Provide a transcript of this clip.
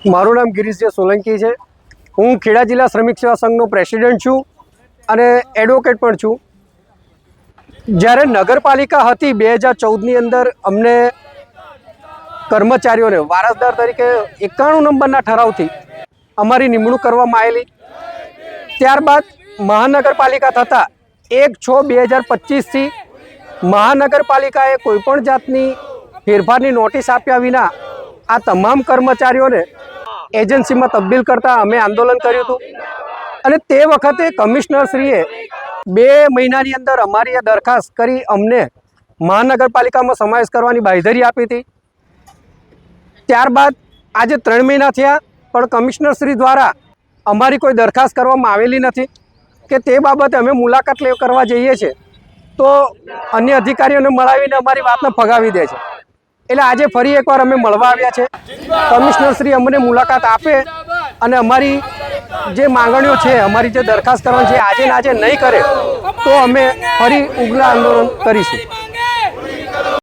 મારું નામ ગિરીશ સોલંકી છે। હું ખેડા જિલ્લા શ્રમિક સેવા સંઘનો પ્રેસિડેન્ટ છું અને એડવોકેટ પણ છું। જ્યારે નગરપાલિકા હતી 2014ની અંદર અમને કર્મચારીઓને વારસદાર તરીકે 91 નંબરના ઠરાવથી અમારી નિમણૂક કરવામાં આવેલી। ત્યારબાદ મહાનગરપાલિકા થતાં 1/6/2025થી મહાનગરપાલિકાએ કોઈપણ જાતની ફેરફારની નોટિસ આપ્યા વિના આ તમામ કર્મચારીઓને એજન્સીમાં તબદીલ કરતા અમે આંદોલન કર્યું હતું અને તે વખતે કમિશનરશ્રીએ 2 મહિનાની અંદર અમારી આ દરખાસ્ત કરી અમને મહાનગરપાલિકામાં સમાવેશ કરવાની બાંયધરી આપી હતી। ત્યારબાદ આજે 3 મહિના થયા પણ કમિશનરશ્રી દ્વારા અમારી કોઈ દરખાસ્ત કરવામાં આવેલી નથી કે તે બાબતે અમે મુલાકાત કરવા જઈએ છીએ તો અન્ય અધિકારીઓને મળાવીને અમારી વાતને ફગાવી દે છે। એટલે આજે ફરી એકવાર અમે મળવા આવ્યા છે। કમિશનરશ્રી અમને મુલાકાત આપે અને અમારી જે માંગણીઓ છે, અમારી જે દરખાસ્ત કરવાની છે આજે ને આજે નહીં કરે તો અમે ફરી ઉગ્ર આંદોલન કરીશું।